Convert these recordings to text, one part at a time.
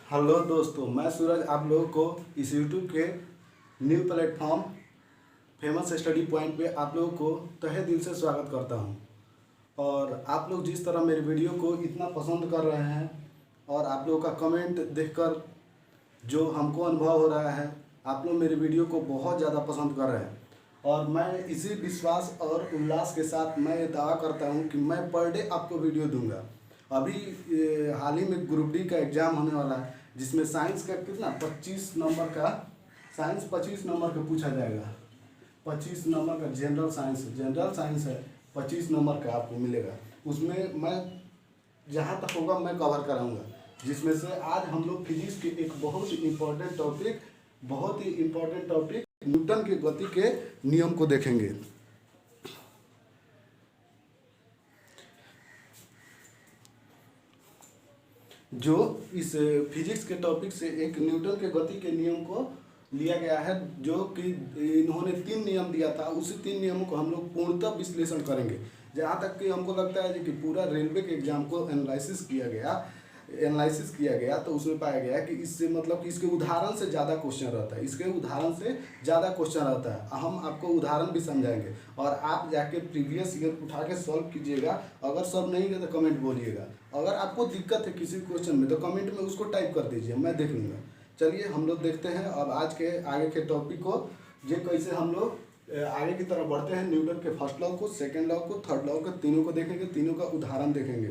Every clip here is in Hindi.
हेलो दोस्तों, मैं सूरज आप लोगों को इस यूट्यूब के new platform famous study point पे आप लोगों को तहे दिल से स्वागत करता हूं। और आप लोग जिस तरह मेरे वीडियो को इतना पसंद कर रहे हैं और आप लोगों का कमेंट देखकर जो हमको अनुभव हो रहा है, आप लोग मेरे वीडियो को बहुत ज़्यादा पसंद कर रहे हैं। और मैं इसी विश्वास और उल्लास के साथ मैं ये दावा करता हूँ कि मैं पर डे आपको वीडियो दूंगा। अभी हाल ही में ग्रुप डी का एग्ज़ाम होने वाला है, जिसमें साइंस का कितना 25 नंबर का साइंस 25 नंबर का पूछा जाएगा। 25 नंबर का जनरल साइंस है, 25 नंबर का आपको मिलेगा। उसमें मैं जहाँ तक होगा मैं कवर कराऊंगा, जिसमें से आज हम लोग फिजिक्स के एक बहुत ही इम्पोर्टेंट टॉपिक न्यूटन की गति के नियम को देखेंगे। जो इस फिजिक्स के टॉपिक से एक न्यूटन के गति के नियम को लिया गया है, जो कि इन्होंने 3 नियम दिया था। उसी 3 नियमों को हम लोग पूर्णतः विश्लेषण करेंगे। जहाँ तक कि हमको लगता है कि पूरा रेलवे के एग्जाम को एनालिसिस किया गया तो उसमें पाया गया कि इससे मतलब कि इसके उदाहरण से ज़्यादा क्वेश्चन रहता है। हम आपको उदाहरण भी समझाएंगे और आप जाके प्रीवियस ईयर उठा के सॉल्व कीजिएगा। अगर सॉल्व नहीं किया तो कमेंट बोलिएगा। अगर आपको दिक्कत है किसी क्वेश्चन में तो कमेंट में उसको टाइप कर दीजिए, मैं देख लूँगा। चलिए हम लोग देखते हैं अब आज के आगे के टॉपिक को, ये कैसे हम लोग आगे की तरफ बढ़ते हैं। न्यूटन के फर्स्ट लॉ को, सेकेंड लॉ को, थर्ड लॉ को, तीनों को देखेंगे, तीनों का उदाहरण देखेंगे।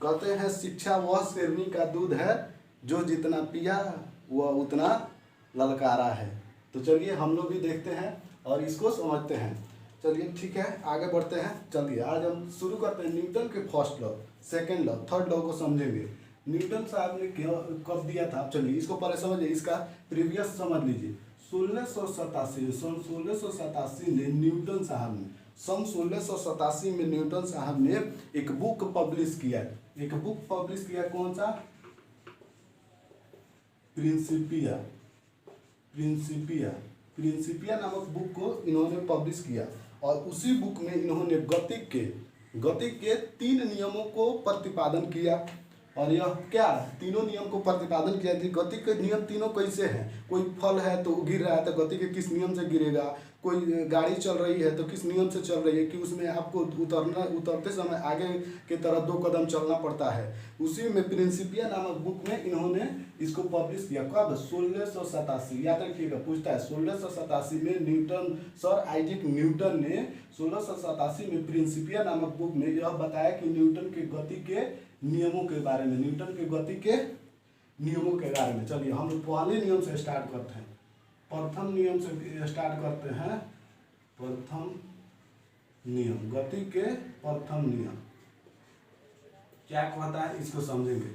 कहते हैं शिक्षा वह शेरनी का दूध है, जो जितना पिया वह उतना ललकारा है। तो चलिए हम लोग भी देखते हैं और इसको समझते हैं। चलिए ठीक है, आगे बढ़ते हैं। चलिए आज हम शुरू करते हैं न्यूटन के first law, second law, third law को समझेंगे। न्यूटन साहब ने कब दिया था, चलिए इसको पहले समझिए, इसका प्रीवियस समझ लीजिए। 1687 में न्यूटन साहब ने सन 1687 में न्यूटन साहब ने एक बुक पब्लिश किया। कौन सा? प्रिंसिपिया नामक बुक को इन्होंने पब्लिश किया। और उसी बुक में इन्होंने गति के 3 नियमों को प्रतिपादन किया। और यह क्या तीनों नियम को प्रतिपादन किया कि गति के नियम तीनों कैसे हैं। कोई फल है तो गिर रहा है तो गति के किस नियम से गिरेगा, कोई गाड़ी चल रही है तो किस नियम से चल रही है कि उसमें आपको उतरते समय आगे की तरफ 2 कदम चलना पड़ता है। उसी में प्रिंसिपिया नामक बुक में इन्होंने इसको पब्लिश किया। कब? 1687। याद रखिएगा, पूछता है 1687 में सर आइजैक न्यूटन ने 1687 में प्रिंसिपिया नामक बुक में यह बताया कि न्यूटन के गति के नियमों के बारे में, चलिए हम पहले नियम से स्टार्ट करते हैं। प्रथम नियम से स्टार्ट करते हैं। प्रथम नियम, गति के प्रथम नियम क्या कहता है, इसको समझेंगे।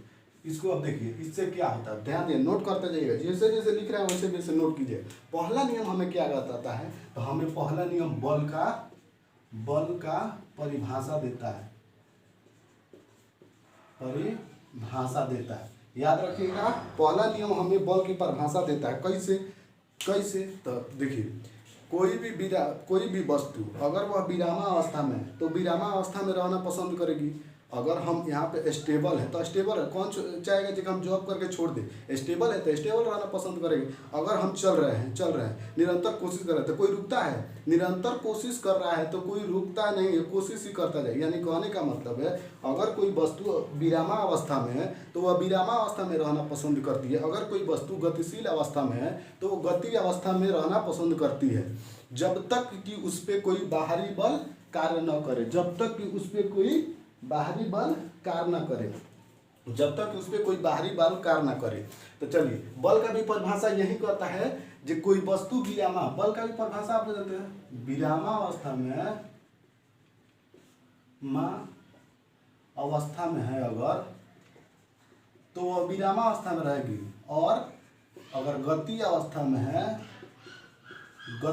इसको अब देखिए, इससे क्या होता है, ध्यान दिए, नोट करते जाइएगा। जैसे जैसे लिख रहा है वैसे वैसे नोट कीजिए। पहला नियम हमें क्या बताता है, तो हमें पहला नियम बल का परिभाषा देता है। याद रखिएगा, पहला नियम हमें बल की परिभाषा देता है। कैसे? तो देखिए, कोई भी वस्तु अगर वह विरामावस्था में है तो विरामावस्था में रहना पसंद करेगी। अगर हम यहाँ पे स्टेबल है तो स्टेबल है, कौन चाहेगा कि हम जॉब करके छोड़ दें। स्टेबल है तो स्टेबल रहना पसंद करेगी। अगर हम चल रहे हैं, निरंतर कोशिश कर रहे हैं तो कोई रुकता है। निरंतर कोशिश कर रहा है तो कोई रुकता नहीं है, कोशिश ही करता जाए। यानी कहने का मतलब है, अगर कोई वस्तु विरामावस्था में है तो वह विरामावस्था में रहना पसंद करती है। अगर कोई वस्तु गतिशील अवस्था में है तो वो गति अवस्था में रहना पसंद करती है, जब तक कि उस पर कोई बाहरी बल कार्य न करे। तो चलिए, बल का भी परिभाषा यही कहता है, जो कोई वस्तु बल का भी परिभाषा आप जानते हैं। विरामावस्था में है अगर, तो वह विरामावस्था में रहेगी। और अगर गति अवस्था में है तो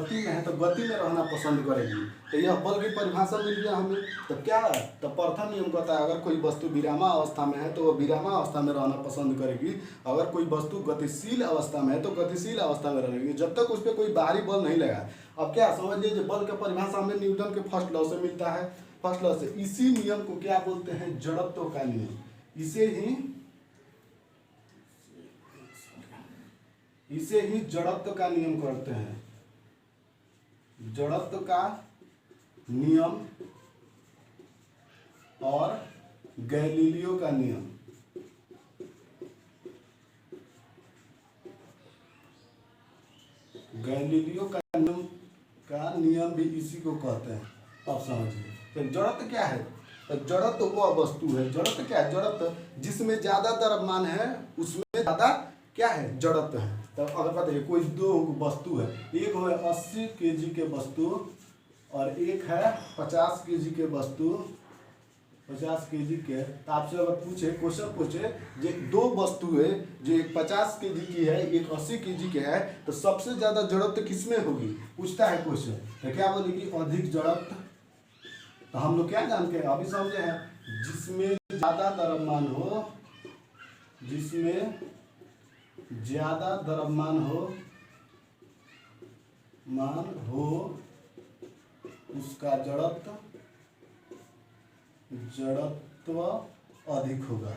गति में रहना पसंद करेगी। तो यह बल की परिभाषा मिल गया हमें। तो क्या है, तो प्रथम नियम कहता है, अगर कोई वस्तु विरामावस्था में है तो वह विरामावस्था में रहना पसंद करेगी। अगर कोई वस्तु गतिशील अवस्था में है तो गतिशील अवस्था में रहेगी, जब तक उस पर कोई बाहरी बल नहीं लगा। अब क्या समझ लीजिए, बल का परिभाषा हमें न्यूटन के फर्स्ट लॉ से मिलता है। फर्स्ट लॉ से इसी नियम को क्या बोलते हैं, जड़त्व का नियम। इसे ही इसे ही जड़त्व का नियम कहते हैं, जड़त्व का नियम और गैलीलियो का नियम। गैलीलियो का नियम भी इसी को कहते हैं। अब समझिए तो जड़त्व क्या है। तो जड़त्व वह वस्तु है, जड़त्व क्या है, जड़त्व जिसमें ज्यादा द्रव्यमान है उसमें ज्यादा क्या है, जड़त्व है। तो अगर बताइए कोई दो वस्तु है, एक है 80 kg के वस्तु और एक है 50 kg के वस्तु, 50 kg के, तो आपसे अगर पूछे क्वेश्चन पूछे जो दो वस्तु है, जो एक 50 kg की है एक 80 kg के है, तो सबसे ज्यादा जड़त्व किसमें होगी, पूछता है क्वेश्चन। तो क्या बोलेगी, अधिक जड़त्व। तो हम लोग क्या जानते हैं, अभी समझे हैं, जिसमें ज्यादा द्रव्यमान हो, जिसमें ज्यादा द्रव्यमान हो उसका जड़त्व अधिक होगा।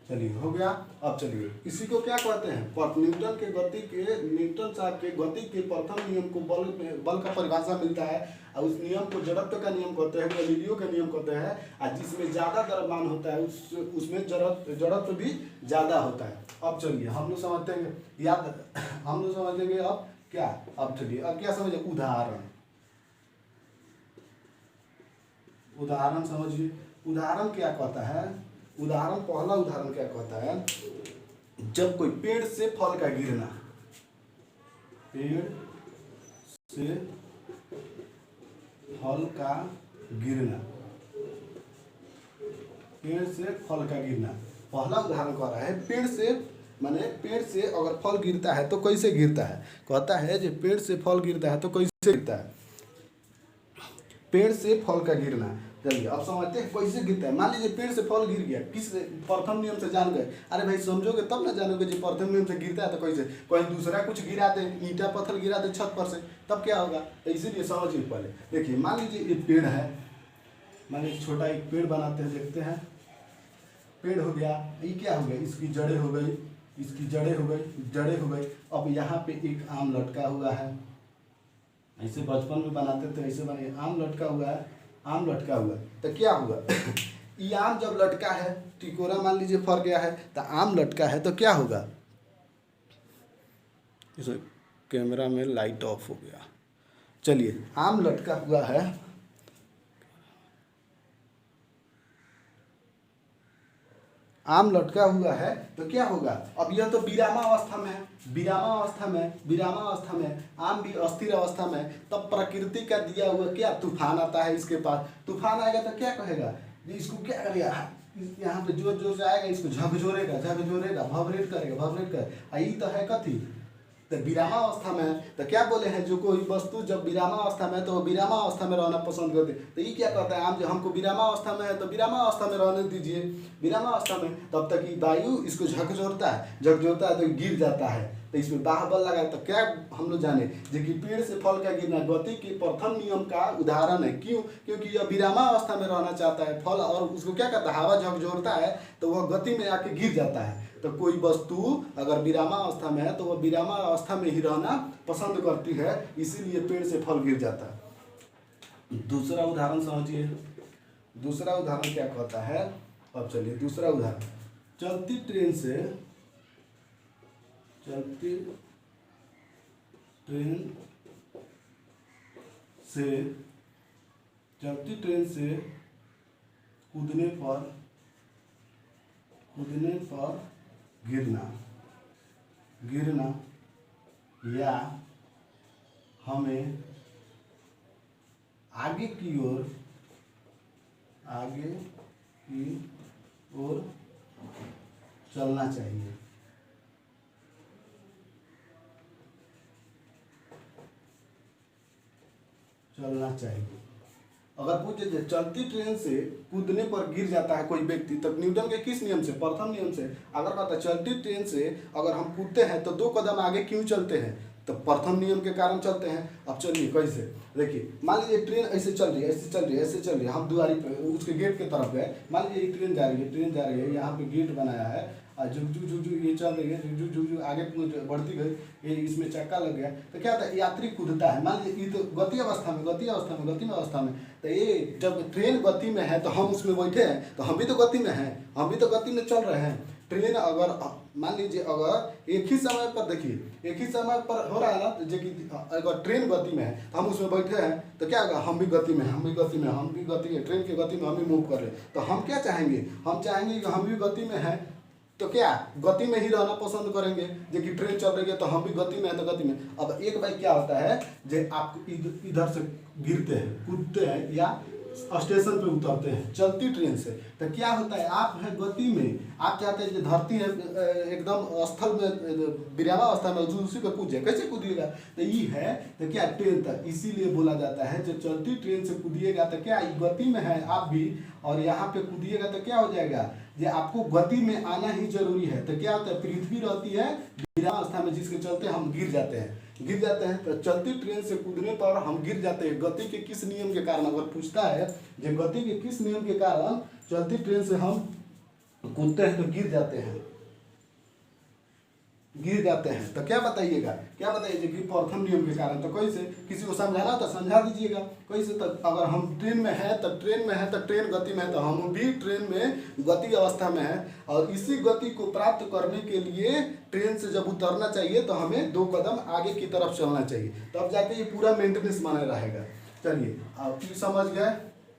चलिए हो गया। अब चलिए इसी को क्या कहते हैं, न्यूटन साहब के गति के प्रथम नियम को बल का परिभाषा मिलता है और उस नियम को जड़त्व का नियम कहते हैं, गैलीलियो का नियम कहते हैं। और जिसमें ज्यादा द्रव्यमान होता है उसमें जड़त्व भी ज्यादा होता है। अब चलिए हम लोग समझते हैं, हम लोग समझेंगे अब क्या, अब चलिए अब क्या समझे, उदाहरण समझिए। उदाहरण क्या कहता है, उदाहरण पहला उदाहरण क्या कहता है, जब कोई पेड़ से फल का गिरना, पेड़ से फल का गिरना, पेड़ से फल का गिरना। पहला उदाहरण कह रहा है पेड़ से, माने पेड़ से अगर फल गिरता है तो कैसे गिरता है, कहता है जो पेड़ से फल गिरता है तो कैसे गिरता है, पेड़ से फल का गिरना। चलिए अब समझते हैं कैसे गिरता है। मान लीजिए पेड़ से फल गिर गया, किस प्रथम नियम से जान गए, अरे भाई समझोगे तब ना जानोगे जो प्रथम नियम से गिरता है तो कैसे, कहीं दूसरा कुछ गिरा दे, ईंटा पत्थर गिरा दे छत पर से, तब क्या होगा। तो इसीलिए समझिए पहले। देखिए मान लीजिए एक पेड़ है, मान लीजिए छोटा एक पेड़ बनाते हैं, देखते हैं पेड़ हो गया, ये क्या हो गया, इसकी जड़ें हो गई, इसकी जड़ें हो गई। अब यहाँ पे एक आम लटका हुआ है, ऐसे बचपन में बनाते थे, ऐसे बने आम लटका हुआ है, आम लटका हुआ है। तो क्या हुआ ये आम जब लटका है, टिकोरा मान लीजिए फर गया है, तो आम लटका है तो क्या होगा, इस कैमरा में लाइट ऑफ हो गया। चलिए आम लटका हुआ है, आम लटका हुआ है तो क्या होगा, अब यह तो विरामा अवस्था में है, विरामा अवस्था में आम भी अस्थिर अवस्था में। तब प्रकृति का दिया हुआ क्या तूफान आता है, इसके पास तूफान आएगा तो क्या कहेगा, इसको क्या करेगा, यहाँ पे जोर जोर से आएगा, इसको झकझोरेगा, वाइब्रेट करेगा। यही तो है कथी, तो विरामा अवस्था में है। तो क्या बोले हैं, जो कोई वस्तु जब विरामा अवस्था में है तो वो विरामा अवस्था में रहना पसंद करते। तो ये क्या कहता है, आम जो हमको विरामा अवस्था में है तो विरामा अवस्था में रहने दीजिए, विरामा अवस्था में, तब तक कि वायु इसको झकझोरता है तो गिर जाता है। तो इसमें बाहुबल लगा, तो क्या हम लोग जाने जो कि पेड़ से फल का गिरना गति के प्रथम नियम का उदाहरण है। क्यों, क्योंकि यह विरामा अवस्था में रहना चाहता है फल, और उसको क्या करता है, हवा झकझोरता है तो वह गति में आके गिर जाता है। तो कोई वस्तु अगर विरामा अवस्था में है तो वह विरामा अवस्था में ही रहना पसंद करती है, इसीलिए पेड़ से फल गिर जाता है। दूसरा उदाहरण समझिए, दूसरा उदाहरण क्या कहता है। अब चलिए दूसरा उदाहरण, चलती ट्रेन से कूदने पर गिरना या हमें आगे की ओर चलना चाहिए। अगर पूछे चलती ट्रेन से कूदने पर गिर जाता है कोई व्यक्ति, तब न्यूटन के किस नियम से, प्रथम नियम से। अगर कहता चलती ट्रेन से अगर हम कूदते हैं तो 2 कदम आगे क्यों चलते हैं, तो प्रथम नियम के कारण चलते हैं। अब चलिए कैसे, देखिए मान लीजिए ट्रेन ऐसे चल रही है, हम दुआरी पे उसके गेट के तरफ गए, मान लीजिए ट्रेन जा रही है, यहाँ पे गेट बनाया है झुक झुक झुक झुक ये चल रही है, झुक झुक झुक झुक आगे बढ़ती गई, ये इसमें चक्का लग गया तो क्या होता है, यात्री कूदता है। मान लीजिए ये तो गति अवस्था में, गति में अवस्था में, तो ये जब ट्रेन गति में है तो हम उसमें बैठे हैं तो हम भी तो गति में हैं, हम भी तो गति में चल रहे हैं। ट्रेन अगर मान लीजिए अगर एक ही समय पर, देखिए एक ही समय पर हो रहा है ना, तो जो कि अगर ट्रेन गति में है तो हम उसमें बैठे हैं तो क्या होगा, हम भी गति में, हम भी गति में, हम भी गति में, ट्रेन की गति में हम भी मूव कर रहे हैं। तो हम क्या चाहेंगे, हम चाहेंगे कि हम भी गति में हैं तो क्या गति में ही रहना पसंद करेंगे। जो कि ट्रेन चल रही है तो हम भी गति में है तो गति में। अब एक बार क्या होता है, जो आप इधर से गिरते हैं, कूदते हैं या स्टेशन पे उतरते हैं चलती ट्रेन से, तो क्या होता है, आप हैं गति में, आप चाहते हैं कि धरती है एकदम स्थल में विरामावस्था में, उसी पे कूद जाए, कैसे कूदिएगा, तो ये है तो क्या ट्रेन तक, इसीलिए बोला जाता है जो चलती ट्रेन से कूदिएगा तो क्या गति में है आप भी, और यहाँ पे कूदिएगा तो क्या हो जाएगा, ये आपको गति में आना ही जरूरी है। तो क्या होता है, पृथ्वी रहती है विरामावस्था में, जिसके चलते हम गिर जाते हैं। तो चलती ट्रेन से कूदने पर हम गिर जाते हैं। गति के किस नियम के कारण, अगर पूछता है जो गति के किस नियम के कारण चलती ट्रेन से हम कूदते हैं तो गिर जाते हैं, तो क्या बताइएगा, क्या बताइए कि प्रथम नियम के कारण। तो कैसे, किसी को समझाना तो समझा दीजिएगा कैसे। तो अगर हम ट्रेन में है तो ट्रेन गति में है तो हम भी ट्रेन में गति अवस्था में है, और इसी गति को प्राप्त करने के लिए ट्रेन से जब उतरना चाहिए तो हमें 2 कदम आगे की तरफ चलना चाहिए, तब जाके ये पूरा मेंटेनेंस माना रहेगा। चलिए अब समझ गए,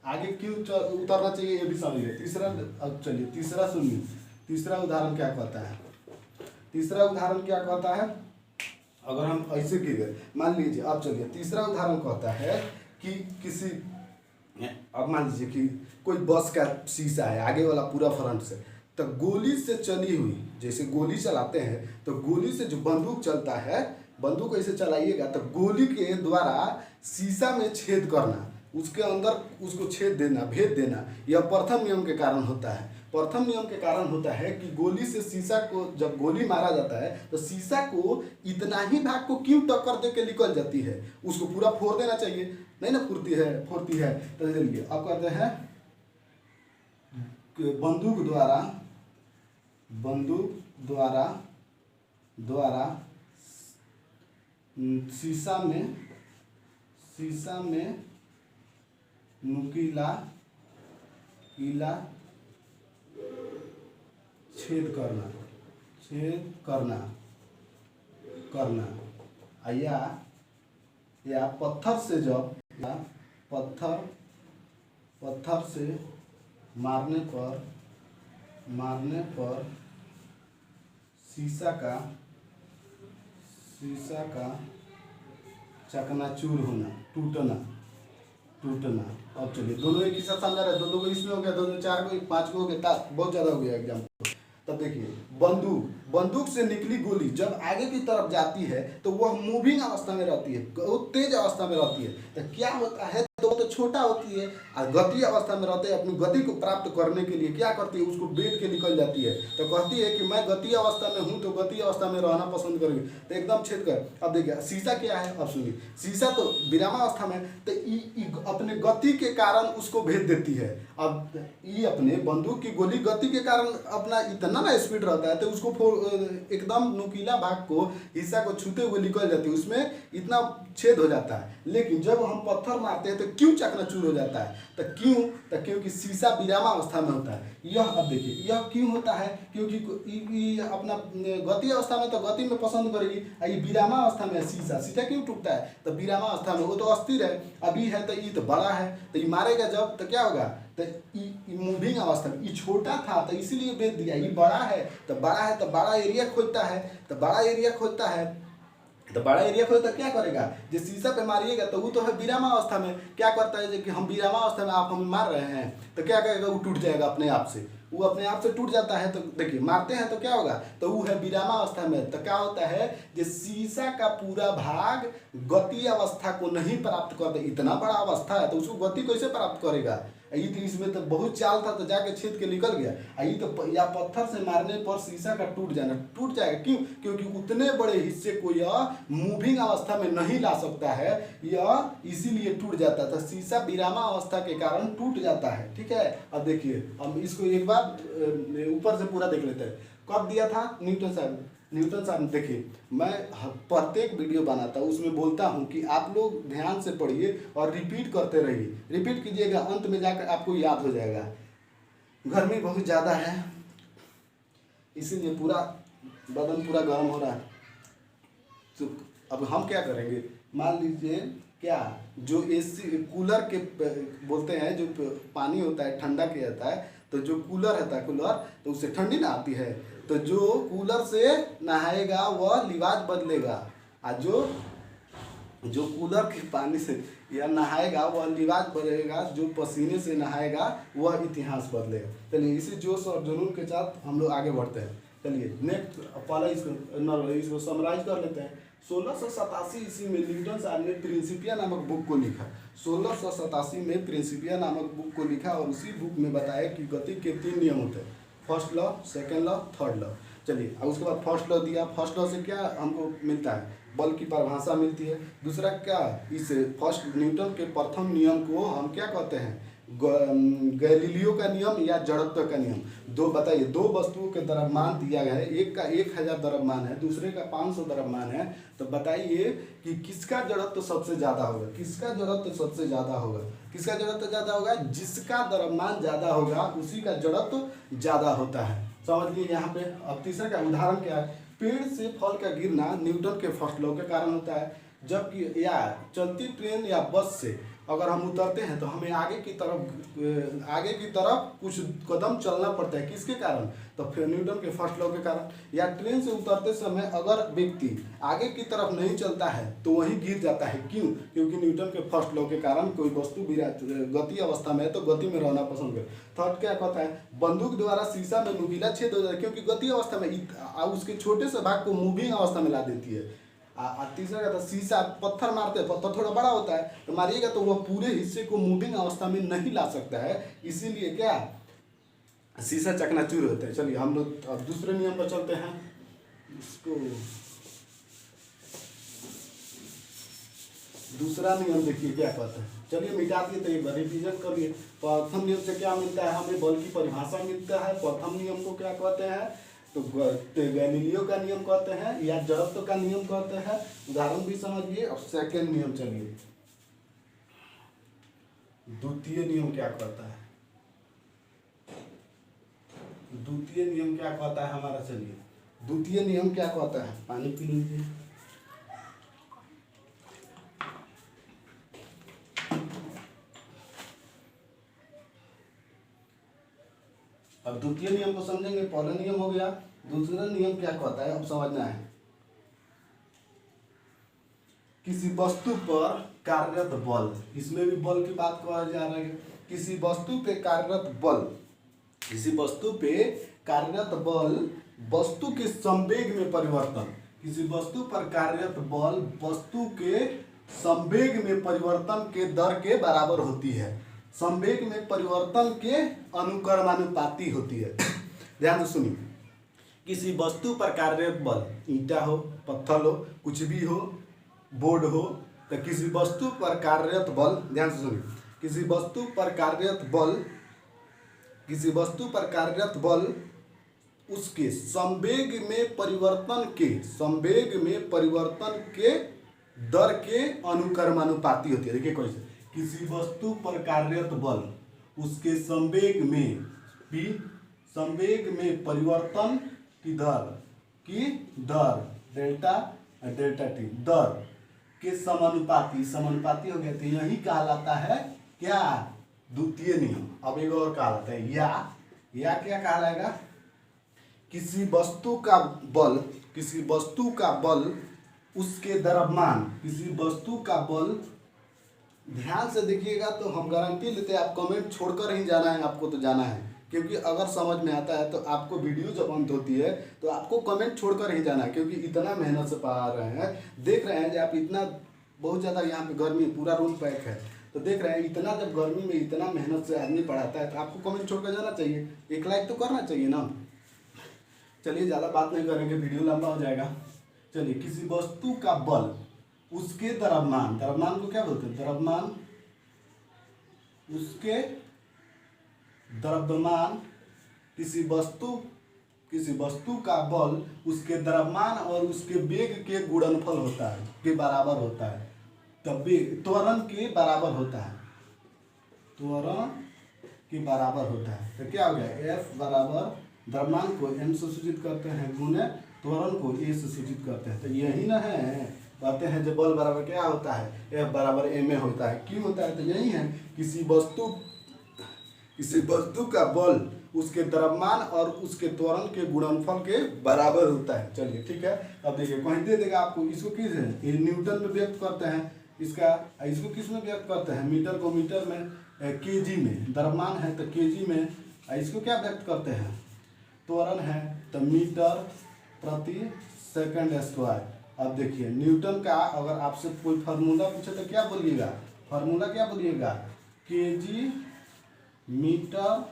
आगे क्यों उतरना चाहिए ये भी समझ गए। तीसरा, अब चलिए तीसरा सुनिए, तीसरा उदाहरण क्या कहता है। तीसरा उदाहरण क्या कहता है, अगर हम ऐसे गिर गए मान लीजिए, अब चलिए तीसरा उदाहरण कहता है कि किसी, अब मान लीजिए कि कोई बस का शीशा है आगे वाला पूरा फ्रंट से, तो गोली से चली हुई, जैसे गोली चलाते हैं तो गोली से जो बंदूक चलता है, बंदूक ऐसे चलाइएगा तो गोली के द्वारा शीशा में छेद करना, उसके अंदर उसको छेद देना, भेद देना, यह प्रथम नियम के कारण होता है। प्रथम नियम के कारण होता है कि गोली से शीशा को, जब गोली मारा जाता है तो शीशा को इतना ही भाग को क्यों टक्कर दे के निकल जाती है, उसको पूरा फोड़ देना चाहिए, नहीं ना फोड़ती है। तो चलिए अब कहते हैं बंदूक द्वारा शीशा में नुकीला छेद करना या पत्थर से जब पत्थर से मारने पर शीशा का चकनाचूर होना, टूटना। अब चलिए दोनों एक ही साथ समझा रहे, दोनों को इसमें हो गया, दोनों 4 को 5 को हो गया, बहुत ज़्यादा हो गया एग्जाम्पल। तब देखिए बंदूक से निकली गोली जब आगे की तरफ जाती है तो वह मूविंग अवस्था में रहती है, तेज अवस्था में रहती है। तो क्या होता है, तो छोटा होती है और गति अवस्था में रहते हैं। अपनी गति को प्राप्त करने के लिए क्या करती है, उसको बेच के निकल जाती है। तो कहती है कि मैं गति अवस्था में हूँ तो गति अवस्था में रहना पसंद करेंगे, तो एकदम छेद कर। अब देखिए शीशा क्या है, अब सुनिए, शीशा तो विरामावस्था में, तो अपने गति के कारण उसको भेज देती है। अब ये अपने बंदूक की गोली गति के कारण अपना इतना ना स्पीड रहता है तो उसको एकदम नुकीला भाग को, हिस्सा को छूते हुए निकल जाती है, उसमें इतना छेद हो जाता है। लेकिन जब हम पत्थर मारते हैं तो क्यों चकनाचूर हो जाता है, तो क्योंकि शीशा विरामावस्था में होता है। यह अब देखिए यह क्यों होता है, क्योंकि अपना गति अवस्था में तो गति में पसंद करेगी, ये विरामावस्था में शीशा क्यों टूटता है, तो विरामावस्था में वो तो अस्थिर है, अभी है तो ये तो बड़ा है, तो ये मारेगा जब तो क्या होगा, तो मूविंग अवस्था में। ये छोटा था तो इसीलिए बेच दिया, ये बड़ा है तो बड़ा एरिया खोजता है, तो बड़ा एरिया खोजता क्या करेगा, जो शीशा पे मारिएगा तो वो तो है विरामावस्था में। क्या करता है कि हम विरामावस्था में आप हमें मार रहे हैं तो क्या करेगा, वो टूट जाएगा अपने आप से, वो अपने आप से टूट जाता है। तो देखिए मारते हैं तो क्या होगा, तो वो है विरामावस्था में। तो क्या होता है, जो शीशा का पूरा भाग गति अवस्था को नहीं प्राप्त करता, इतना बड़ा अवस्था है तो उसको गति कैसे प्राप्त करेगा। ये तो इसमें तो बहुत चाल था तो जाके छेद के निकल गया। ये तो या पत्थर से मारने पर शीशा का टूट जाएगा, क्यों, क्योंकि उतने बड़े हिस्से को यह मूविंग अवस्था में नहीं ला सकता है, यह इसीलिए टूट जाता था। शीशा विरामा अवस्था के कारण टूट जाता है। ठीक है, अब देखिए हम इसको एक बार ऊपर से पूरा देख लेते हैं। कब दिया था? न्यूटन साहब। न्यूटन साहब देखिए, मैं प्रत्येक वीडियो बनाता हूँ उसमें बोलता हूँ कि आप लोग ध्यान से पढ़िए और रिपीट करते रहिए, रिपीट कीजिएगा, अंत में जाकर आपको याद हो जाएगा। गर्मी बहुत ज़्यादा है इसीलिए पूरा बदन पूरा गर्म हो रहा है। तो अब हम क्या करेंगे, मान लीजिए क्या, जो एसी कूलर के बोलते हैं, जो पानी होता है ठंडा किया जाता है, तो जो कूलर रहता है कूलर, तो उससे ठंडी ना आती है, तो जो कूलर से नहाएगा वह लिबास बदलेगा, और जो कूलर के पानी से या नहाएगा वह लिबास बदलेगा, जो पसीने से नहाएगा वह इतिहास बदलेगा। चलिए इसी जोश और जुनून के साथ हम लोग आगे बढ़ते हैं। चलिए नेक्स्ट पहले इसको समराइज कर लेते हैं। 1687 ईस्वी में न्यूटन साहब ने प्रिंसिपिया नामक बुक को लिखा। 1687 में प्रिंसिपिया नामक बुक को लिखा और उसी बुक में बताया कि गति के 3 नियम होते हैं, first law, second law, third law. चलिए अब उसके बाद फर्स्ट लॉ दिया। फर्स्ट लॉ से क्या हमको मिलता है? बल की परिभाषा मिलती है। दूसरा क्या, इस फर्स्ट न्यूटन के प्रथम नियम को हम क्या कहते हैं? गैलीलियो का नियम या जड़त्व का नियम। दो बताइए, दो वस्तुओं के द्रव्यमान दिया गया है, एक का 1000 द्रव्यमान है, दूसरे का 500 द्रव्यमान है, तो बताइए कि किसका जड़त्व सबसे ज्यादा होगा? किसका जड़त्व सबसे ज्यादा होगा? किसका जड़त्व ज्यादा होगा? जिसका द्रव्यमान ज्यादा होगा उसी का जड़त्व ज्यादा होता है। समझ लिए यहाँ पे। अब तीसरा का उदाहरण क्या है? पेड़ से फल का गिरना न्यूटन के फर्स्ट लॉ के कारण होता है। जबकि या चलती ट्रेन या बस से अगर हम उतरते हैं तो हमें आगे की तरफ कुछ कदम चलना पड़ता है, किसके कारण? तो फिर न्यूटन के फर्स्ट लॉ के कारण। या ट्रेन से उतरते समय अगर व्यक्ति आगे की तरफ नहीं चलता है तो वहीं गिर जाता है, क्यों? क्योंकि न्यूटन के फर्स्ट लॉ के कारण कोई वस्तु गति अवस्था में है तो गति में रहना पसंद करे। थर्ड क्या कहता है? बंदूक द्वारा शीशा में नुकीला छेद हो जाता है, क्योंकि गति अवस्था में उसके छोटे से भाग को मूविंग अवस्था में ला देती है। तीसरा का था शीशा, पत्थर मारते हैं, पत्थर थोड़ा बड़ा होता है तो मारिएगा तो वह पूरे हिस्से को मूविंग अवस्था में नहीं ला सकता है, इसीलिए क्या शीशा चकनाचूर होता है। चलिए हम लोग अब दूसरे नियम पर चलते हैं। इसको दूसरा नियम देखिए क्या कहता है। चलिए मिटा दिए तो एक बार रिविजन करिए। प्रथम नियम से क्या मिलता है? हमें बल की परिभाषा मिलता है। प्रथम नियम को क्या कहते हैं? तो गैलीलियो का नियम कहते हैं या जड़त्व का नियम कहते हैं। उदाहरण भी समझिए। अब सेकेंड नियम चलिए, द्वितीय नियम क्या कहता है? द्वितीय नियम क्या कहता है हमारा? चलिए द्वितीय नियम क्या कहता है? पानी पी लीजिए। अब द्वितीय नियम को समझेंगे। पहला नियम हो गया, दूसरा नियम क्या कहता है अब समझना है। किसी वस्तु पर कार्यरत बल, इसमें भी बल की बात कहा जा रहा है। किसी वस्तु पे कार्यरत बल, किसी वस्तु पे कार्यरत बल वस्तु के संवेग में परिवर्तन, किसी वस्तु पर कार्यरत बल वस्तु के संवेग में परिवर्तन के दर के बराबर होती है। संवेग में परिवर्तन के अनुक्रमानुपाती होती है। ध्यान से सुनिए। किसी वस्तु पर कार्यरत बल, ईंटा हो, पत्थर हो, कुछ भी हो, बोर्ड हो, तो किसी वस्तु पर कार्यरत बल, ध्यान से सुनिए, किसी वस्तु पर कार्यरत बल, किसी वस्तु पर कार्यरत बल उसके संवेग में परिवर्तन के दर के अनुक्रमानुपाती होती है। देखिए कैसे, किसी वस्तु पर कार्यरत बल उसके संवेग में परिवर्तन की दर डेल्टा टी दर के समानुपाती हो गए, तो यही कहलाता है क्या? द्वितीय नियम। अब एक और कहलाता है या क्या कहलाएगा? किसी वस्तु का बल उसके द्रव्यमान, किसी वस्तु का बल, ध्यान से देखिएगा तो हम गारंटी लेते हैं, आप कमेंट छोड़कर ही जाना है, आपको तो जाना है, क्योंकि अगर समझ में आता है तो आपको वीडियो जब अंत होती है तो आपको कमेंट छोड़कर ही जाना है, क्योंकि इतना मेहनत से पढ़ा रहे हैं, देख रहे हैं कि आप इतना बहुत ज़्यादा यहाँ पे गर्मी, पूरा रूम पैक है, तो देख रहे हैं इतना, जब गर्मी में इतना मेहनत से आदमी पढ़ाता है तो आपको कमेंट छोड़कर जाना चाहिए, एक लाइक तो करना चाहिए ना। चलिए ज़्यादा बात नहीं करेंगे, वीडियो लंबा हो जाएगा। चलिए, किसी वस्तु का बल उसके द्रव्यमान को क्या बोलते हैं? द्रव्यमान, उसके द्रव्यमान, किसी वस्तु किसी वस्तु का बल उसके द्रव्यमान और उसके वेग के गुणनफल होता है, के बराबर होता है। तब वेग त्वरण के बराबर होता है, त्वरण के बराबर होता है। तो क्या हो गया, एफ बराबर द्रव्यमान को m से सूचित करते हैं गुने त्वरण को a से सूचित करते हैं। तो यही ना है, कहते हैं जब बल बराबर क्या होता है, F बराबर ma होता है। क्यों होता है, तो यही है, किसी वस्तु का बल उसके द्रव्यमान और उसके त्वरण के गुणनफल के बराबर होता है। चलिए ठीक है, अब देखिए कहीं दे देगा आपको, इसको किस है, ये न्यूटन में व्यक्त करते हैं, इसको किस में व्यक्त करते हैं, मीटर को मीटर में, केजी में, द्रव्यमान है तो केजी में, इसको क्या व्यक्त करते हैं, त्वरण है तो मीटर प्रति सेकंड स्क्वायर। अब देखिए न्यूटन का अगर आपसे कोई फार्मूला पूछे तो क्या बोलिएगा, फार्मूला क्या बोलिएगा, केजी मीटर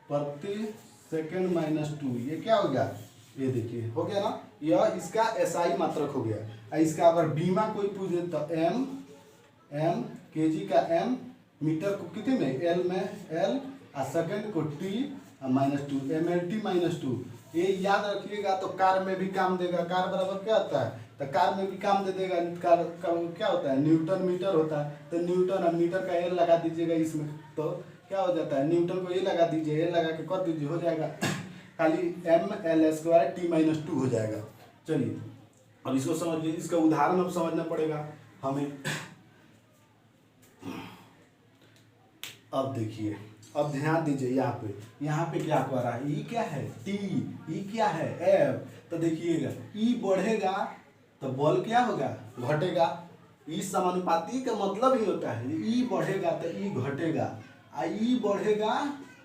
प्रति सेकंड माइनस 2। ये क्या हो गया, ये देखिए हो गया ना, यह इसका एसआई मात्रक हो गया। इसका अगर बीमा कोई पूछे तो एम केजी का एम, मीटर को कितने में, एल में एल, और सेकंड को टी -2, MLT -2। ये याद रखिएगा तो कार में भी काम देगा। कार बराबर क्या होता है, तो कार में भी काम दे देगा। कार का क्या होता है, न्यूटन मीटर होता है, तो न्यूटन और मीटर का एल लगा दीजिएगा इसमें, तो क्या हो जाता है, न्यूटन को ये लगा दीजिए, ये लगा के कर दीजिए, हो जाएगा खाली ML² T -2 हो जाएगा। चलिए अब इसको समझिए, इसका उदाहरण अब समझना पड़ेगा हमें। अब देखिए, अब ध्यान दीजिए, यहाँ पे क्या कर रहा है, ई क्या है, टी, ई क्या है, एफ। तो देखिएगा ई बढ़ेगा तो बल क्या होगा, घटेगा। ई समानुपाती का मतलब ही होता है, ई बढ़ेगा तो ई घटेगा, ई बढ़ेगा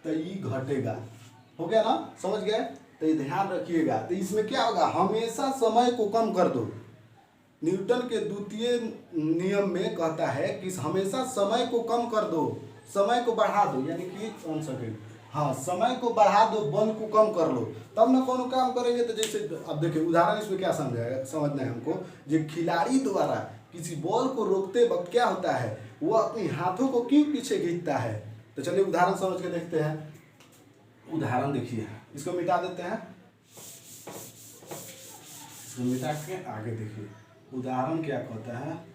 तो ई घटेगा। हो गया ना, समझ गए। तो ये ध्यान रखिएगा। तो इसमें क्या होगा, हमेशा समय को कम कर दो। न्यूटन के द्वितीय नियम में कहता है कि हमेशा समय को कम कर दो, समय को बढ़ा दो, यानी कि 1 सेकेंड, हाँ, समय को बढ़ा दो, बल को कम कर लो, तब ना कौन काम करेंगे। तो जैसे अब देखिए उदाहरण इसमें क्या समझना है हमको, जो खिलाड़ी द्वारा किसी बॉल को रोकते वक्त क्या होता है, वो अपने हाथों को क्यों पीछे खींचता है। तो चलिए उदाहरण समझ के देखते हैं। उदाहरण देखिए, इसको मिटा देते हैं, इसको मिटा के आगे देखिए उदाहरण क्या कहता है।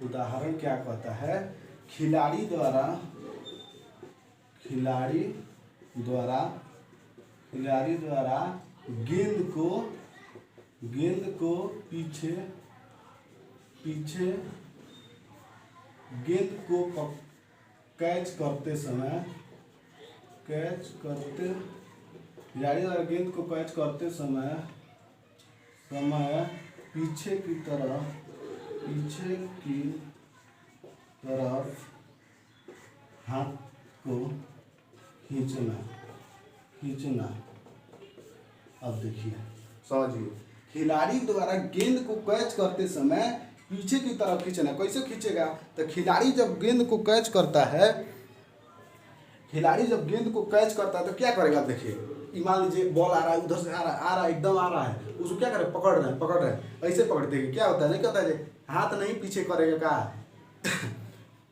उदाहरण क्या कहता है, खिलाड़ी द्वारा गेंद को पीछे गेंद को कैच करते समय खिलाड़ी द्वारा गेंद को कैच करते समय पीछे की तरफ हाथ को खींचना। अब देखिए समझिए, खिलाड़ी द्वारा गेंद को कैच करते समय पीछे की तरफ खींचना। कैसे खींचेगा, तो खिलाड़ी जब गेंद को कैच करता है तो क्या करेगा, देखिए मान लीजिए बॉल आ रहा है, उधर से आ रहा है, एकदम आ रहा है, उसको क्या करे, पकड़ रहे हैं, ऐसे पकड़ देंगे। क्या होता है, नहीं कहता है हाथ नहीं पीछे करेगा का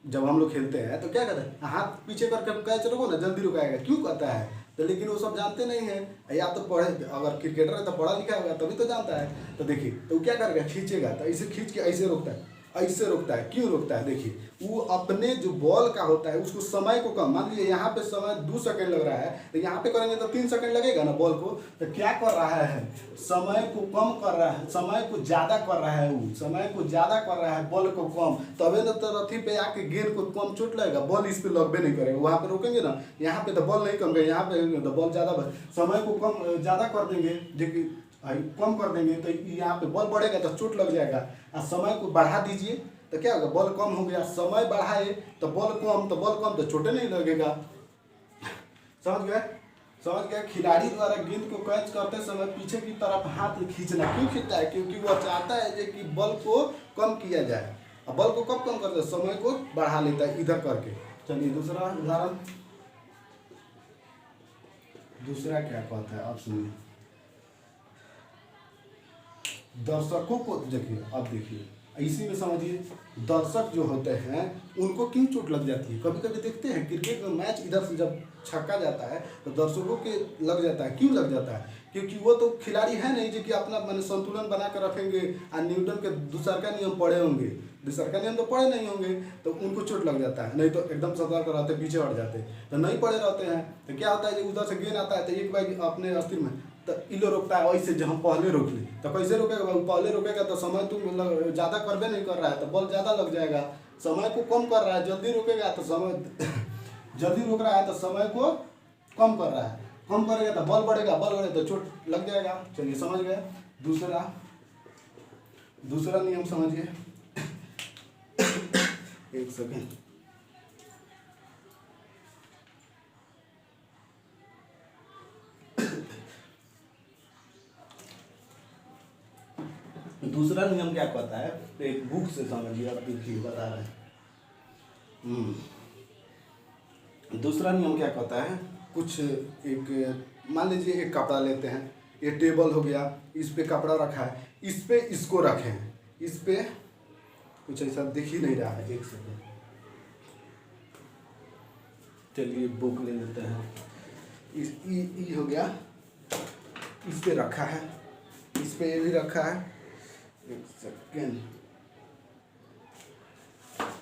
जब हम लोग खेलते हैं तो क्या कहते हैं, हाथ पीछे करके कैच रखो ना, जल्दी रुकाएगा, क्यों कहता है। तो लेकिन वो सब जानते नहीं है, या तो पढ़े, अगर क्रिकेटर है तो पढ़ा लिखा होगा तभी तो जानता है। तो देखिए तो क्या करेगा, खींचेगा, तो ऐसे खींच के ऐसे रोकता है, क्यों रोकता है, देखिए वो अपने जो बॉल का होता है उसको समय को कम, मान लीजिए यहाँ पे समय 2 सेकंड लग रहा है, तो यहाँ पे करेंगे तो 3 सेकंड लगेगा ना बॉल को। तो क्या कर रहा है, समय को कम कर रहा है, समय को ज़्यादा कर रहा है, वो समय को ज़्यादा कर रहा है, बॉल को कम, तभी तो रथी पे आके गेंद को कम चोट लगेगा, बॉल इस पे लगबे नहीं करेगा। वहाँ पे रोकेंगे ना, यहाँ पे तो बॉल नहीं कम, यहाँ पे तो बॉल ज़्यादा, समय को कम ज़्यादा कर देंगे, जो कि कम कर देंगे तो यहाँ पे बॉल बढ़ेगा तो चोट लग जाएगा। और समय को बढ़ा दीजिए तो क्या होगा, बॉल कम हो गया, समय बढ़ाए तो बॉल कम, तो चोटें नहीं लगेगा। समझ गए। खिलाड़ी द्वारा गेंद को कैच करते समय पीछे की तरफ हाथ खींचना, क्यों खींचता है, क्योंकि वह चाहता है कि बॉल को कम किया जाए। अब बॉल को कब कम करता है, समय को बढ़ा लेता है इधर करके। चलिए दूसरा उदाहरण, दूसरा क्या कहता है, आप सुनिए। दर्शकों को देखिए, अब देखिए इसी में समझिए दर्शक जो होते हैं उनको क्यों चोट लग जाती है। कभी कभी देखते हैं क्रिकेट में मैच इधर से जब छक्का जाता है तो दर्शकों के लग जाता है। क्यों लग जाता है? क्योंकि वो तो खिलाड़ी है नहीं जो कि अपना मैंने संतुलन बना कर रखेंगे और न्यूटन के दूसर का नियम पढ़े होंगे। दूसर का नियम तो पढ़े नहीं होंगे तो उनको चोट लग जाता है। नहीं तो एकदम सतर्क रहते, पीछे हट जाते। तो नहीं पढ़े रहते हैं तो क्या होता है, जब उधर से गेंद आता है तो एक बार अपने अस्थिर में तो इलो रोकता है, वैसे जहाँ पहले रोक ली तो कैसे रोकेगा भाई? पहले रोकेगा तो समय तुम ज़्यादा करबे नहीं कर रहा है तो बॉल ज़्यादा लग जाएगा। समय को कम कर रहा है, जल्दी रोकेगा तो समय जल्दी रोक रहा है तो समय को कम कर रहा है, कम करेगा तो बॉल बढ़ेगा, बॉल बढ़ेगा तो चोट लग जाएगा। चलिए समझ गए। दूसरा नियम समझिए। एक सेकेंड। दूसरा नियम क्या कहता है, एक बुक से समझिए। अब देखिए बता रहे हैं। दूसरा नियम क्या कहता है, कुछ एक मान लीजिए एक कपड़ा लेते हैं, ये टेबल हो गया, इस पे कपड़ा रखा है, इस पे इसको रखें, इस पे कुछ ऐसा दिख ही नहीं रहा है। एक सेकंड, चलिए बुक ले लेते हैं। इस ई हो गया, इस पे रखा है, इस पे ये भी रखा है। एक सेकेंड,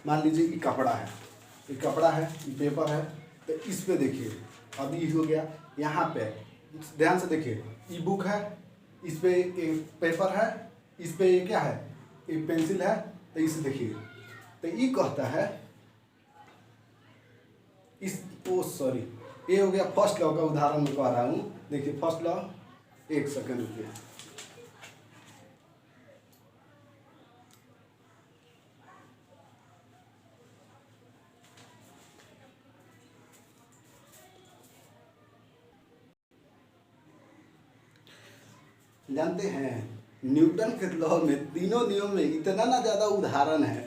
मान लीजिए ये कपड़ा है, ये कपड़ा है, ये पेपर है, तो इस पे देखिए अब ये हो गया। यहाँ पे ध्यान से देखिए, ई बुक है, इस पे एक पेपर है, इस पे ये क्या है, एक पेंसिल है। तो इसे देखिए, तो ये कहता है इस सॉरी, ये हो गया फर्स्ट लॉ का उदाहरण मैं कह रहा हूँ। देखिए फर्स्ट लॉ, एक सेकंड रुकिए। जानते हैं न्यूटन के लॉ में तीनों नियम में इतना ना ज़्यादा उदाहरण है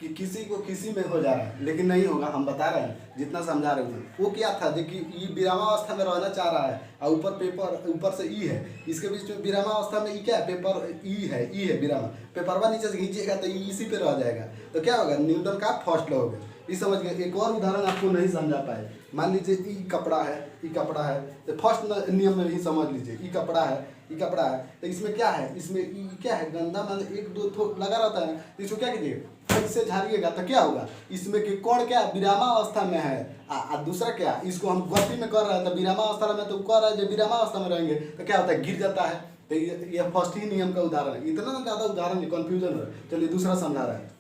कि किसी को किसी में हो जा रहा है, लेकिन नहीं होगा। हम बता रहे हैं, जितना समझा रहे हैं। वो क्या था जो कि ये विरामावस्था में रहना चाह रहा है और ऊपर पेपर, ऊपर से ई है, इसके बीच में विरामावस्था में ई क्या है, पेपर ई है विरामा। पेपरवा नीचे से खींचिएगा तो इसी पे रह जाएगा। तो क्या होगा, न्यूटन का फर्स्ट लॉ हो गया। ये समझ गए। एक और उदाहरण आपको नहीं समझा पाए, मान लीजिए ई कपड़ा है, ई कपड़ा है, तो फर्स्ट नियम में ही समझ लीजिए, ई कपड़ा है, ई कपड़ा है, तो इसमें क्या है, इसमें ई क्या है, गंदा मान एक दो थोड़ा लगा रहता है, तो इसको क्या कीजिएगा, ऐसे झाड़िएगा तो क्या होगा, इसमें कि कौन क्या विरामावस्था में है। दूसरा क्या, इसको हम गति में कर रहे हैं तो विरामावस्था में, तो कर रहा है जो विरामावस्था में रहेंगे तो क्या होता है, गिर जाता है। तो ये फर्स्ट ही नियम का उदाहरण है। इतना ज़्यादा उदाहरण नहीं, कन्फ्यूजन है। चलिए दूसरा समझा रहा है।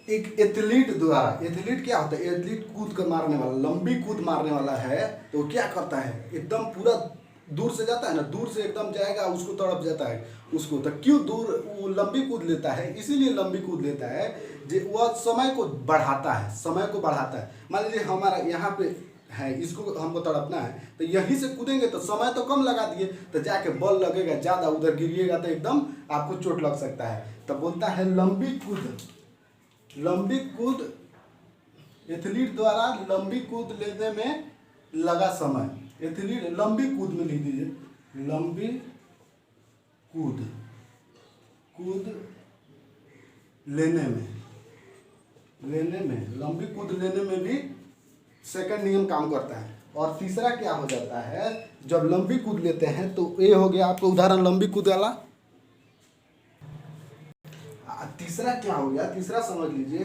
एक एथलीट द्वारा, एथलीट क्या होता है, एथलीट कूद कर मारने वाला, लंबी कूद मारने वाला है, तो क्या करता है, एकदम पूरा दूर से जाता है ना, दूर से एकदम जाएगा, उसको तड़प जाता है उसको। तो क्यों दूर वो लंबी कूद लेता है, इसीलिए लंबी कूद लेता है जो वह समय को बढ़ाता है, समय को बढ़ाता है। मान लीजिए हमारा यहाँ पे है, इसको हमको तड़पना है, तो यहीं से कूदेंगे तो समय तो कम लगा दिए, तो जाके बॉल लगेगा ज़्यादा, उधर गिरिएगा तो एकदम आपको चोट लग सकता है। तो बोलता है लंबी कूद, लंबी कूद, एथलीट द्वारा लंबी कूद लेने में लगा समय, एथलीट लंबी कूद में लिख दीजिए, लंबी कूद, कूद लेने में लंबी कूद लेने में भी सेकंड नियम काम करता है। और तीसरा क्या हो जाता है, जब लंबी कूद लेते हैं तो ये हो गया आपको उदाहरण लंबी कूद वाला। तीसरा क्या हो गया, तीसरा समझ लीजिए,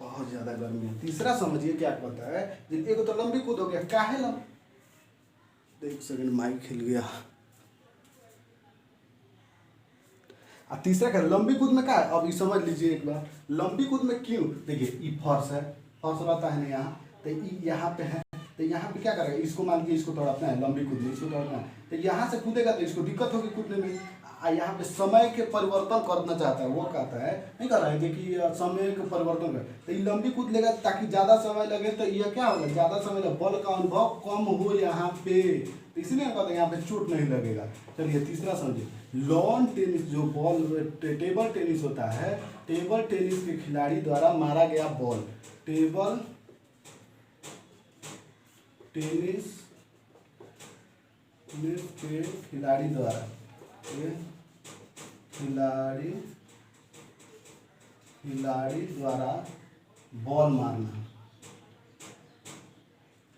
बहुत ज़्यादा गर्मी है। तीसरा समझिए क्या कहता है, एक तो लंबी कूद हो गया, क्या है एक सेकंड माइक हिल गया। तीसरा क्या, लंबी कूद में क्या है, अब ये समझ लीजिए एक बार, लंबी कूद में क्यों, देखिए ये फर्श है, फर्श रहता है ना यहाँ, तो यहाँ पे है, तो यहाँ पे क्या करेगा, इसको मान लीजिए इसको तोड़ना है, लंबी कूद में इसको तोड़ना है, तो यहाँ से कूदेगा तो इसको दिक्कत होगी कूदने में। यहाँ पे समय के परिवर्तन करना चाहता है, वो कहता है नहीं कर रहा है कि समय के परिवर्तन कर, तो ये लंबी कूद लेगा ताकि ज़्यादा समय लगे, तो ये क्या होगा, ज़्यादा समय लगे, बल का अनुभव कम हो यहाँ पे, तो इसलिए कहते हैं यहाँ पे चोट नहीं लगेगा। चलिए तीसरा समझिए, लॉन टेनिस, जो बॉल टेबल टेनिस होता है, टेबल टेनिस के खिलाड़ी द्वारा मारा गया बॉल, टेबल टेनिस के खिलाड़ी द्वारा, खिलाड़ी द्वारा बॉल मारना,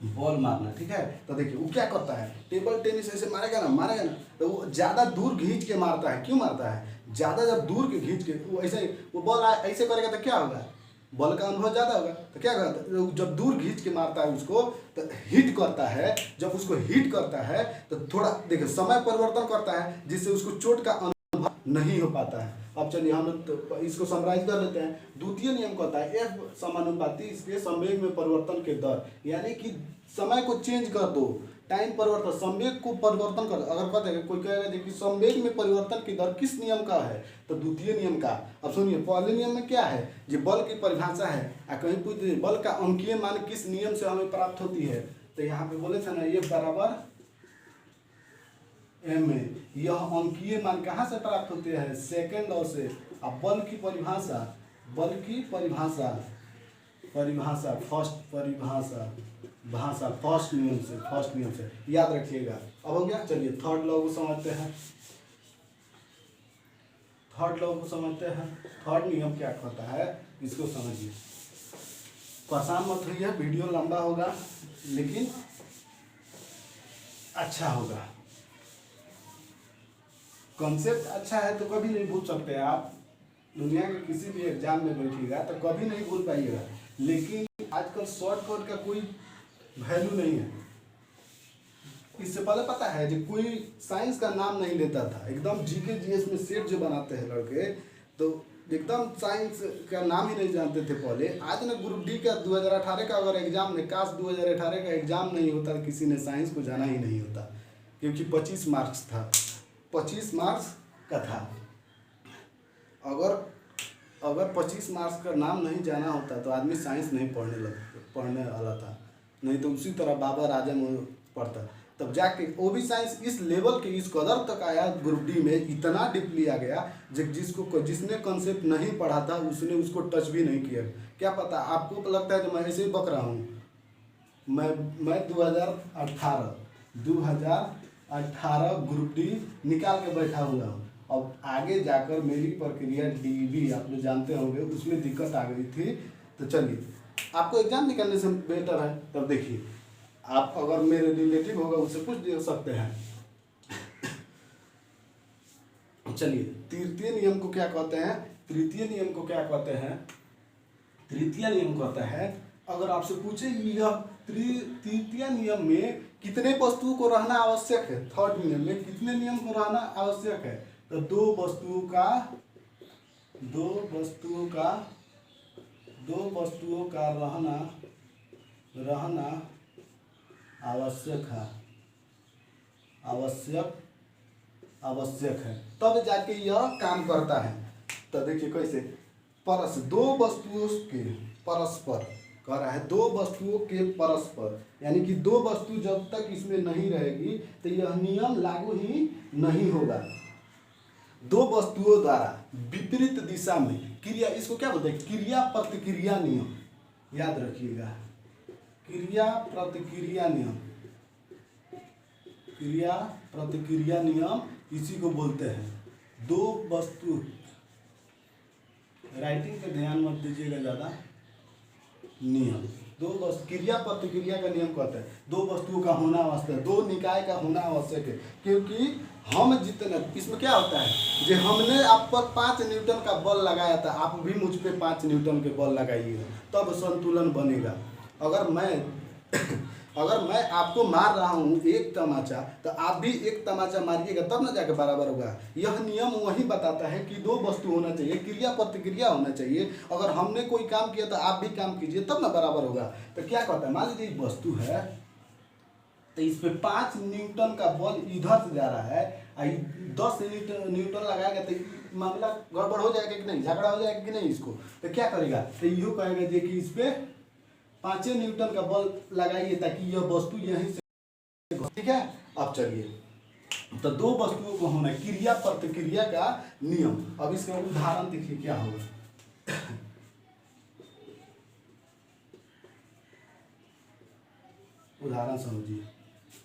बॉल मारना, ठीक है। तो देखिए वो क्या करता है, टेबल टेनिस ऐसे मारेगा ना, तो वो ज़्यादा दूर खींच के मारता है। क्यों मारता है? ज़्यादा जब दूर के खींच के वो ऐसे वो बॉल ऐसे करेगा तो क्या होगा, बॉल का अनुभव ज़्यादा होगा। तो क्या करता है, जब दूर खींच के मारता है उसको तो हिट करता है। जब उसको हिट करता है तो थोड़ा देखिए समय परिवर्तन करता है, जिससे उसको चोट का अनुभव नहीं हो पाता है। अब चलिए हम तो इसको समराइज कर लेते हैं। द्वितीय नियम कहता है एफ समानुपाती इसके संवेग में परिवर्तन के दर, यानी कि समय को चेंज कर दो, टाइम परिवर्तन, संवेग को परिवर्तन कर। अगर कहते हैं कोई कहेगा देखिए संवेग में परिवर्तन की दर किस नियम का है, तो द्वितीय नियम का। अब सुनिए पहले नियम में क्या है, जो बल की परिभाषा है, कहीं पूछ दीजिए बल का अंकीय मान किस नियम से हमें प्राप्त होती है, तो यहाँ पे बोले थे ना ये बराबर एम ए। यह अंकीय मान कहाँ से प्राप्त होते हैं, सेकेंड लॉ से। अब बल की परिभाषा, बल की परिभाषा, परिभाषा फर्स्ट परिभाषा भाषा फर्स्ट नियम से, फर्स्ट नियम से याद रखिएगा। अब हो गया, चलिए थर्ड लॉ को समझते हैं। थर्ड लॉ को समझते हैं। थर्ड नियम क्या कहता है इसको समझिए, परेशान मत होइए, वीडियो लंबा होगा लेकिन अच्छा होगा। कॉन्सेप्ट अच्छा है तो कभी नहीं भूल सकते आप। दुनिया के किसी भी एग्जाम में बैठिएगा तो कभी नहीं भूल पाइएगा, लेकिन आजकल शॉर्टकट का कोई वैल्यू नहीं है। इससे पहले पता है जो कोई साइंस का नाम नहीं लेता था, एकदम जीके जीएस में सेट जो बनाते हैं लड़के, तो एकदम साइंस का नाम ही नहीं जानते थे पहले। आज ना ग्रुप डी का 2018 का अगर एग्जाम में, काश 2018 का एग्जाम नहीं होता, किसी ने साइंस को जाना ही नहीं होता, क्योंकि 25 मार्क्स था, 25 मार्क्स का था। अगर 25 मार्क्स का नाम नहीं जाना होता तो आदमी साइंस नहीं पढ़ने वाला था, नहीं तो उसी तरह बाबर आजम पढ़ता। तब जाके वो भी साइंस इस लेवल के, इस कदर तक आया ग्रुप डी में, इतना डीपली आ गया जिसने कॉन्सेप्ट नहीं पढ़ा था उसने उसको टच भी नहीं किया। क्या पता आपको लगता है कि मैं ऐसे ही बक रहा हूँ। मैं 2018 ग्रुप डी निकाल के बैठा हुआ हूँ। अब आगे जाकर मेरी प्रक्रिया डीबी आप लोग जानते होंगे, उसमें दिक्कत आ गई थी। तो चलिए आपको एग्जाम निकालने से बेटर है, तब देखिए आप अगर मेरे रिलेटिव होगा उससे पूछ दे सकते हैं। चलिए तृतीय नियम को क्या कहते हैं, तृतीय नियम को क्या कहते हैं, तृतीय नियम कहता है अगर आपसे पूछे यह तृतीय नियम में कितने वस्तुओं को रहना आवश्यक है, थर्ड नियम में कितने नियम को रहना आवश्यक है, तो दो वस्तुओं का रहना आवश्यक है, तब जाके यह काम करता है। तो देखिए कैसे, दो वस्तुओं के परस्पर कह रहा है, दो वस्तुओं के परस्पर, यानी कि दो वस्तु जब तक इसमें नहीं रहेगी तो यह नियम लागू ही नहीं होगा। दो वस्तुओं द्वारा विपरीत दिशा में क्रिया, इसको क्या बोलते हैं, क्रिया प्रतिक्रिया नियम, याद रखिएगा, क्रिया प्रतिक्रिया नियम, क्रिया प्रतिक्रिया नियम इसी को बोलते हैं। दो वस्तु, राइटिंग पे ध्यान मत दीजिएगा ज़्यादा, नियम दो वस्तु, क्रिया प्रतिक्रिया का नियम कहते हैं दो वस्तुओं का होना आवश्यक है, दो निकाय का होना आवश्यक है। क्योंकि हम जितने, इसमें क्या होता है, जो हमने आप पर 5 न्यूटन का बल लगाया था, आप भी मुझ पे 5 न्यूटन के बल लगाइएगा, तब संतुलन बनेगा। अगर मैं आपको मार रहा हूँ एक तमाचा, तो आप भी एक तमाचा मारिएगा, तब ना जाके बराबर होगा। यह नियम वही बताता है कि दो वस्तु होना चाहिए, क्रिया प्रतिक्रिया होना चाहिए। अगर हमने कोई काम किया तो आप भी काम कीजिए, तब ना बराबर होगा। तो क्या कहता है, मान लीजिए वस्तु है तो इस पे 5 न्यूटन का बल इधर से जा रहा है, 10 न्यूटन लगाएगा तो मामला गड़बड़ हो जाएगा कि नहीं, झगड़ा हो जाएगा कि नहीं इसको। तो क्या करेगा, तो यूँ कहेगा कि इस पे 5 न्यूटन का बल लगाइए ताकि यह वस्तु यहीं से, ठीक है। अब चलिए, तो दो वस्तुओं को होना क्रिया प्रतिक्रिया का नियम। अब इसका उदाहरण देखिए क्या होगा। उदाहरण समझिए,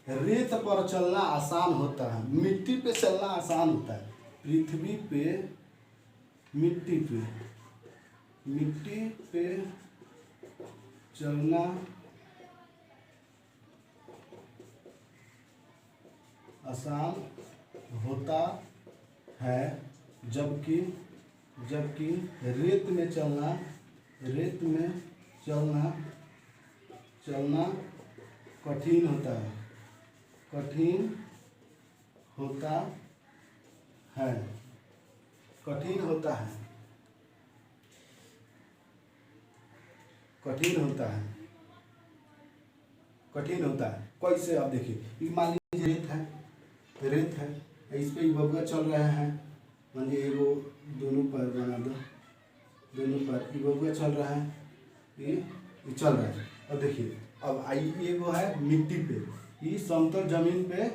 रेत पर चलना आसान होता है, मिट्टी पे चलना आसान होता है। पृथ्वी पे मिट्टी पे मिट्टी पे चलना आसान होता है, जबकि रेत में चलना कठिन होता है। कठिन होता है। कैसे? अब देखिए, ये मान लीजिए रेत है, इस पे बबुआ चल रहे हैं, मान लीजिए एगो दोनों पैर बना दो, दोनों पैर, ये बबुआ चल रहा है, ये चल रहा है। अब देखिए, अब आई एगो है मिट्टी पे, ये समतल जमीन पे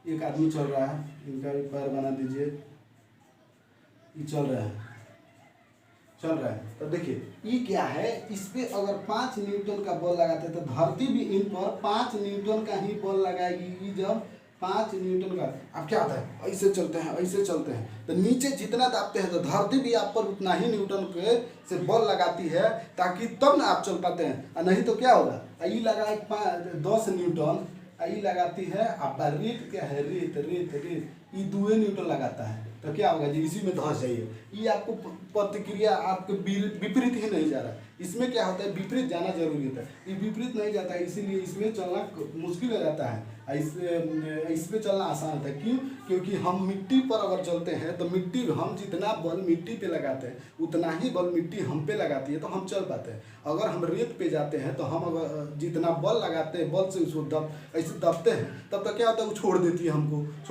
एक आदमी चल रहा है, इनका भी पैर बना दीजिए, ये चल रहा है। तो देखिए, ये क्या है, इस पे अगर 5 न्यूटन का बल लगाते हैं तो धरती भी इन पर 5 न्यूटन का ही बल लगाएगी। जब 5 न्यूटन का, अब क्या होता है, ऐसे चलते हैं तो नीचे जितना दाबते हैं तो धरती भी आप पर उतना ही न्यूटन के से बल लगाती है, ताकि तब ना आप चल पाते हैं। और नहीं तो क्या होगा, ये लगा 10 न्यूटन, ये लगाती है आप, रेत क्या है, रेत ये 2 न्यूटन लगाता है, तो क्या होगा जी, इसी में धंस जाइए। ये आपको प्रतिक्रिया आपके विपरीत ही नहीं जा रहा है। इसमें क्या होता है, विपरीत जाना जरूरी होता है, ये विपरीत नहीं जाता है, इसीलिए इसमें चलना मुश्किल हो जाता है। इसमें चलना आसान होता है। क्यों? क्योंकि हम मिट्टी पर अगर चलते हैं तो मिट्टी, हम जितना बल मिट्टी पे लगाते हैं उतना ही बल मिट्टी हम पे लगाती है, तो हम चल पाते हैं। अगर हम रेत पे जाते हैं तो हम अगर जितना बल लगाते हैं, बल से उसको ऐसे दबते हैं, तब तक क्या होता है, वो छोड़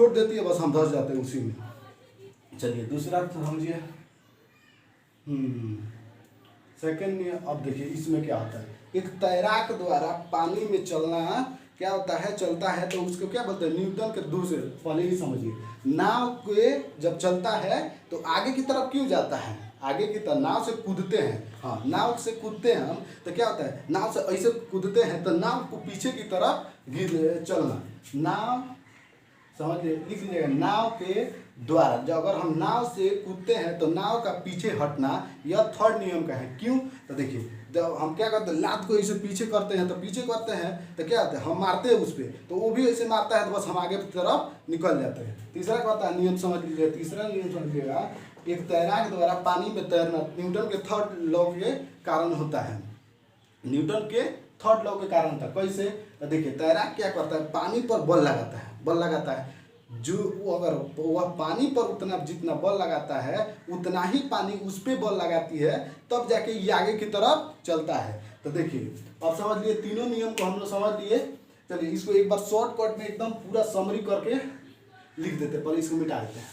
देती है, बस हम धंस जाते हैं उसी में। चलिए दूसरा समझिए, सेकंड नियम। अब देखिए, इसमें क्या होता है, एक तैराक द्वारा पानी में चलना क्या होता है, चलता है तो उसको क्या बोलते हैं, न्यूटन के दूसरे। पहले ही समझिए, नाव के जब चलता है तो आगे की तरफ क्यों जाता है, आगे की तरफ नाव से कूदते हैं। हाँ, नाव से कूदते हैं हम, तो क्या होता है, नाव से ऐसे कूदते हैं तो नाव को पीछे की तरफ चलना। नाव, समझ लिख लीजिएगा, नाव के द्वारा जब अगर हम नाव से कूदते हैं तो नाव का पीछे हटना, यह थर्ड नियम का है। क्यों? तो देखिए, जब हम क्या करते हैं, लात को ऐसे पीछे करते हैं तो क्या होता है, हम मारते हैं उस पर, तो वो भी ऐसे मारता है तो बस हम आगे की तरफ निकल जाते हैं। तीसरा क्या होता है, नियम समझ लीजिए, तीसरा नियम समझिएगा, एक तैराक द्वारा पानी में तैरना न्यूटन के थर्ड लॉ के कारण होता है। न्यूटन के थर्ड लॉ के कारण होता है। कैसे? तो देखिए, तैराक क्या करता है, पानी पर बल लगाता है, जो अगर वह पानी पर उतना जितना बल लगाता है उतना ही पानी उस पर बल लगाती है, तब जाके ये आगे की तरफ चलता है। तो देखिए, अब समझ लिए, तीनों नियम को हम लोग समझ लिए। चलिए इसको एक बार शॉर्टकट में एकदम पूरा समरी करके लिख देते हैं। पहले इसको मिटा देते हैं,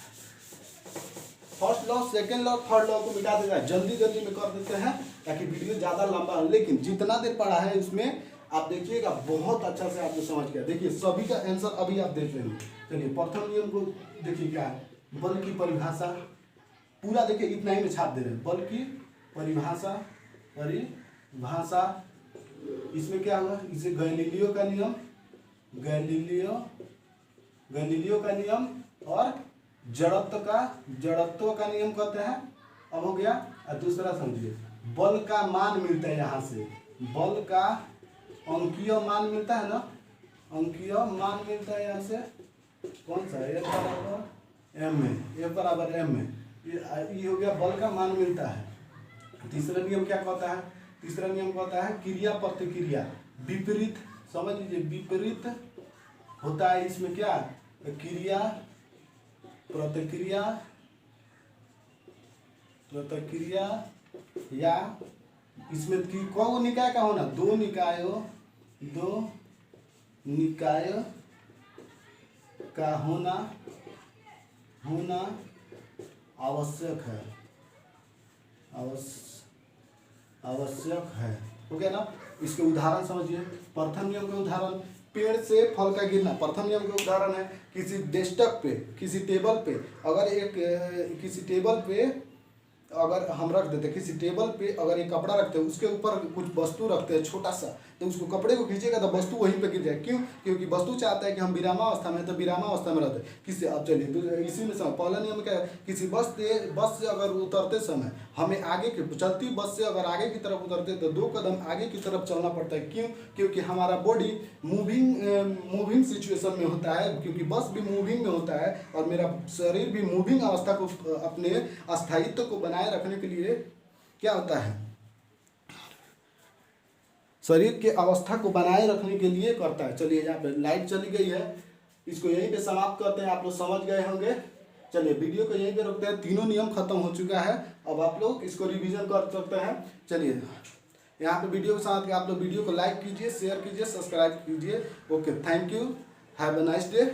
first law, second law, third law को मिटा देते हैं, जल्दी में कर देते हैं ताकि वीडियो ज़्यादा लंबा हो। लेकिन जितना देर पढ़ा है उसमें आप देखिएगा, बहुत अच्छा से आपको समझ गया। देखिए, सभी का आंसर अभी आप देख लेंगे। चलिए, प्रथम नियम को देखिए क्या है, बल की परिभाषा, पूरा देखिए इतना ही में छाप दे रहे हैं, बल की परिभाषा। इसमें क्या होगा, इसे गैलीलियो का नियम और जड़त्व का नियम कहते हैं। अब हो गया। और दूसरा समझिए, बल का मान मिलता है, यहाँ से बल का अंकीय मान मिलता है ना, अंकीय मान मिलता है यहाँ से, कौन सा, F बराबर m में, F बराबर m में, ये हो गया, बल का मान मिलता है। तीसरा नियम क्या कहता है, तीसरा नियम कहता है क्रिया प्रतिक्रिया विपरीत। समझ लीजिए, विपरीत होता है इसमें क्या, क्रिया प्रतिक्रिया या इसमें कौन निकाय का होना, दो निकाय का होना आवश्यक है। हो गया ना। इसके उदाहरण समझिए। प्रथम नियम के उदाहरण, पेड़ से फल का गिरना। प्रथम नियम के उदाहरण है किसी डेस्कटॉप पे, किसी टेबल पे, अगर किसी टेबल पे अगर हम रख देते किसी टेबल पे, अगर ये कपड़ा रखते हैं उसके ऊपर कुछ वस्तु रखते हैं छोटा सा, तो उसको कपड़े को खींचेगा तो वस्तु वहीं पे गिर जाए। क्यों? क्योंकि वस्तु चाहता है कि हम विरामावस्था में, तो विरामावस्था में रहते हैं किसी। अब चलिए इसी में समय पहला नियम क्या है, किसी बस से अगर उतरते समय हमें आगे की चलती बस से अगर आगे की तरफ उतरते तो 2 कदम आगे की तरफ चलना पड़ता है। क्यों? क्योंकि हमारा बॉडी मूविंग सिचुएशन में होता है, क्योंकि बस भी मूविंग में होता है और मेरा शरीर भी मूविंग अवस्था को अपने स्थायित्व को बनाए रखने के लिए क्या होता है, शरीर के अवस्था को बनाए रखने के लिए करता है। चलिए यहाँ पे लाइट चली गई है, इसको यहीं पे समाप्त करते हैं। आप लोग समझ गए होंगे। चलिए वीडियो को यहीं पे रोकते हैं। तीनों नियम खत्म हो चुका है, अब आप लोग इसको रिवीजन कर सकते हैं। चलिए यहाँ पे वीडियो के साथ आप लोग वीडियो को लाइक कीजिए, शेयर कीजिए, सब्सक्राइब कीजिए। Okay, thank you, have a nice day.